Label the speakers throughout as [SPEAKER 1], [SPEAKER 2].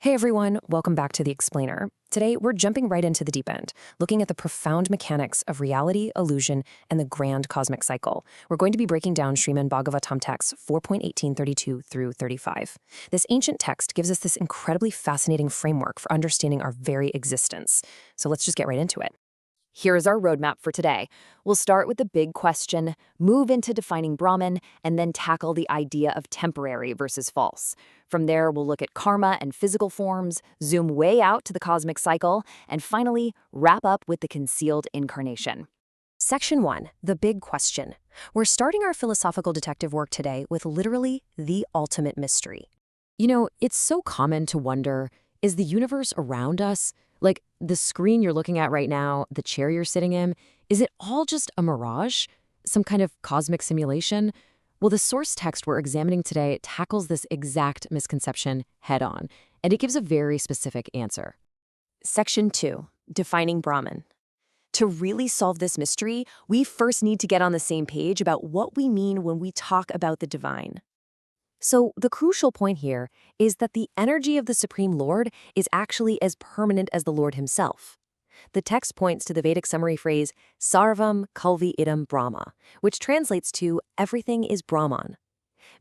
[SPEAKER 1] Hey everyone, welcome back to The Explainer. Today, we're jumping right into the deep end, looking at the profound mechanics of reality, illusion, and the grand cosmic cycle. We're going to be breaking down Srimad Bhagwatam texts 4.1832 through 35. This ancient text gives us this incredibly fascinating framework for understanding our very existence. So let's just get right into it.
[SPEAKER 2] Here's our roadmap for today. We'll start with the big question, move into defining Brahman, and then tackle the idea of temporary versus false. From there, we'll look at karma and physical forms, zoom way out to the cosmic cycle, and finally, wrap up with the concealed incarnation.
[SPEAKER 1] Section 1, the big question. We're starting our philosophical detective work today with literally the ultimate mystery. You know, it's so common to wonder, is the universe around us? Like, the screen you're looking at right now, the chair you're sitting in, is it all just a mirage? Some kind of cosmic simulation? Well, the source text we're examining today tackles this exact misconception head-on, and it gives a very specific answer. Section 2, defining Brahman. To really solve this mystery, we first need to get on the same page about what we mean when we talk about the divine. So the crucial point here is that the energy of the Supreme Lord is actually as permanent as the Lord himself. The text points to the Vedic summary phrase, Sarvam Kalvi Idam Brahma, which translates to everything is Brahman.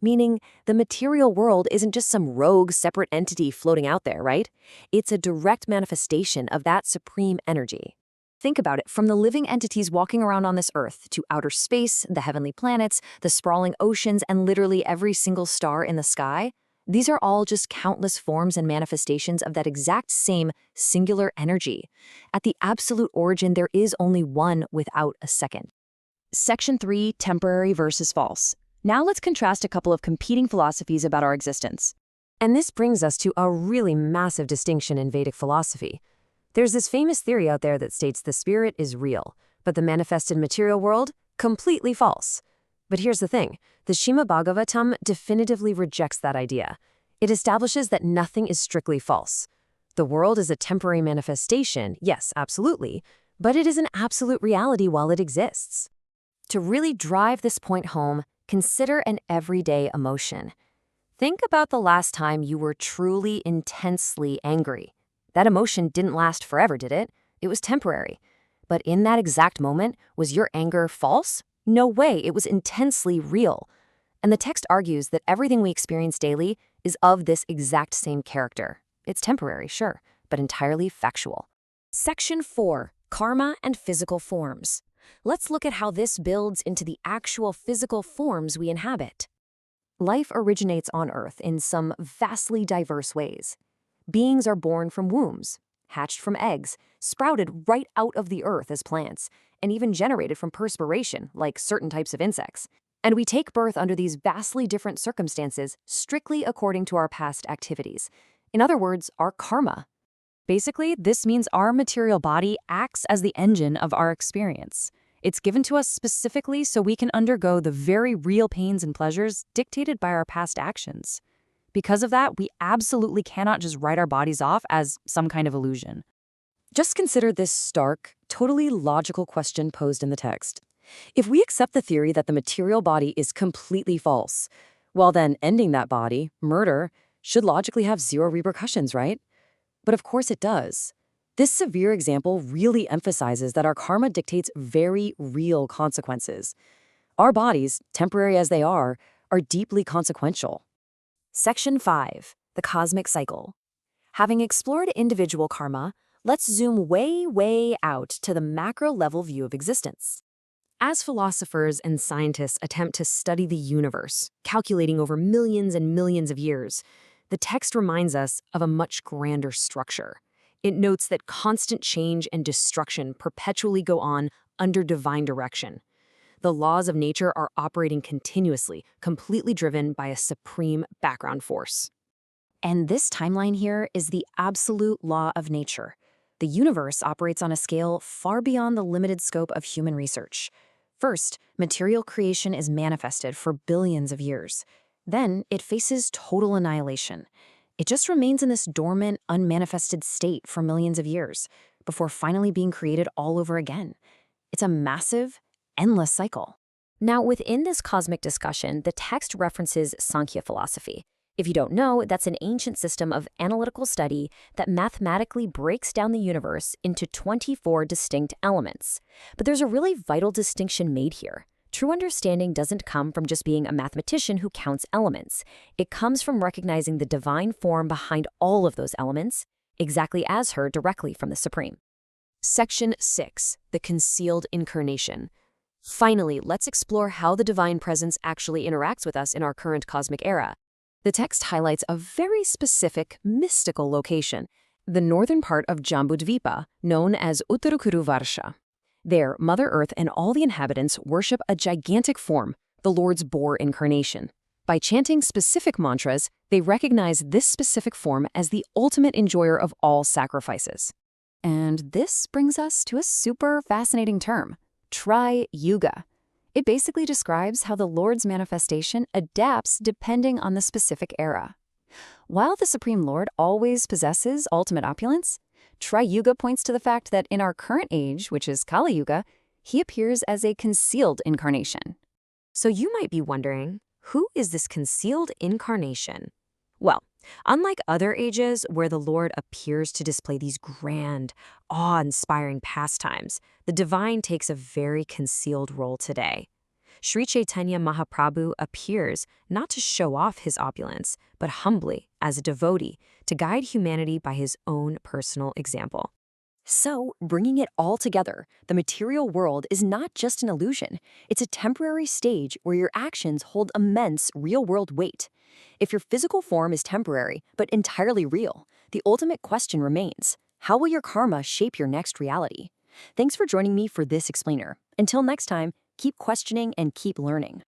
[SPEAKER 1] Meaning, the material world isn't just some rogue separate entity floating out there, right? It's a direct manifestation of that supreme energy. Think about it, from the living entities walking around on this earth to outer space, the heavenly planets, the sprawling oceans, and literally every single star in the sky. These are all just countless forms and manifestations of that exact same singular energy. At the absolute origin, there is only one without a second. Section 3, temporary versus false. Now let's contrast a couple of competing philosophies about our existence. And this brings us to a really massive distinction in Vedic philosophy. There's this famous theory out there that states the spirit is real, but the manifested material world, completely false. But here's the thing, the Srimad Bhagwatam definitively rejects that idea. It establishes that nothing is strictly false. The world is a temporary manifestation, yes, absolutely, but it is an absolute reality while it exists. To really drive this point home, consider an everyday emotion. Think about the last time you were truly intensely angry. That emotion didn't last forever, did it? It was temporary. But in that exact moment, was your anger false? No way, it was intensely real. And the text argues that everything we experience daily is of this exact same character. It's temporary, sure, but entirely factual. Section 4, karma and physical forms. Let's look at how this builds into the actual physical forms we inhabit. Life originates on Earth in some vastly diverse ways. Beings are born from wombs, hatched from eggs, sprouted right out of the earth as plants, and even generated from perspiration, like certain types of insects. And we take birth under these vastly different circumstances, strictly according to our past activities. In other words, our karma. Basically, this means our material body acts as the engine of our experience. It's given to us specifically so we can undergo the very real pains and pleasures dictated by our past actions. Because of that, we absolutely cannot just write our bodies off as some kind of illusion. Just consider this stark, totally logical question posed in the text. If we accept the theory that the material body is completely false, well then ending that body, murder, should logically have zero repercussions, right? But of course it does. This severe example really emphasizes that our karma dictates very real consequences. Our bodies, temporary as they are deeply consequential. Section 5, the cosmic cycle. Having explored individual karma, let's zoom way out to the macro-level view of existence. As philosophers and scientists attempt to study the universe, calculating over millions and millions of years, the text reminds us of a much grander structure. It notes that constant change and destruction perpetually go on under divine direction. The laws of nature are operating continuously, completely driven by a supreme background force. And this timeline here is the absolute law of nature. The universe operates on a scale far beyond the limited scope of human research. First, material creation is manifested for billions of years. Then, it faces total annihilation. It just remains in this dormant, unmanifested state for millions of years, before finally being created all over again. It's a massive, endless cycle. Now, within this cosmic discussion, the text references Sankhya philosophy. If you don't know, that's an ancient system of analytical study that mathematically breaks down the universe into 24 distinct elements. But there's a really vital distinction made here. True understanding doesn't come from just being a mathematician who counts elements. It comes from recognizing the divine form behind all of those elements, exactly as heard directly from the Supreme. Section 6. The Concealed Incarnation. Finally, let's explore how the divine presence actually interacts with us in our current cosmic era. The text highlights a very specific, mystical location, the northern part of Jambudvipa, known as Uttarukuruvarsha. There, Mother Earth and all the inhabitants worship a gigantic form, the Lord's boar incarnation. By chanting specific mantras, they recognize this specific form as the ultimate enjoyer of all sacrifices.
[SPEAKER 2] And this brings us to a super fascinating term, Tri-Yuga. It basically describes how the Lord's manifestation adapts depending on the specific era. While the Supreme Lord always possesses ultimate opulence, Tri-Yuga points to the fact that in our current age, which is Kali Yuga, he appears as a concealed incarnation.
[SPEAKER 1] So you might be wondering, who is this concealed incarnation? Well, unlike other ages where the Lord appears to display these grand, awe-inspiring pastimes, the divine takes a very concealed role today. Sri Chaitanya Mahaprabhu appears not to show off his opulence, but humbly, as a devotee, to guide humanity by his own personal example.
[SPEAKER 2] So, bringing it all together, the material world is not just an illusion. It's a temporary stage where your actions hold immense real-world weight. If your physical form is temporary, but entirely real, the ultimate question remains, how will your karma shape your next reality? Thanks for joining me for this explainer. Until next time, keep questioning and keep learning.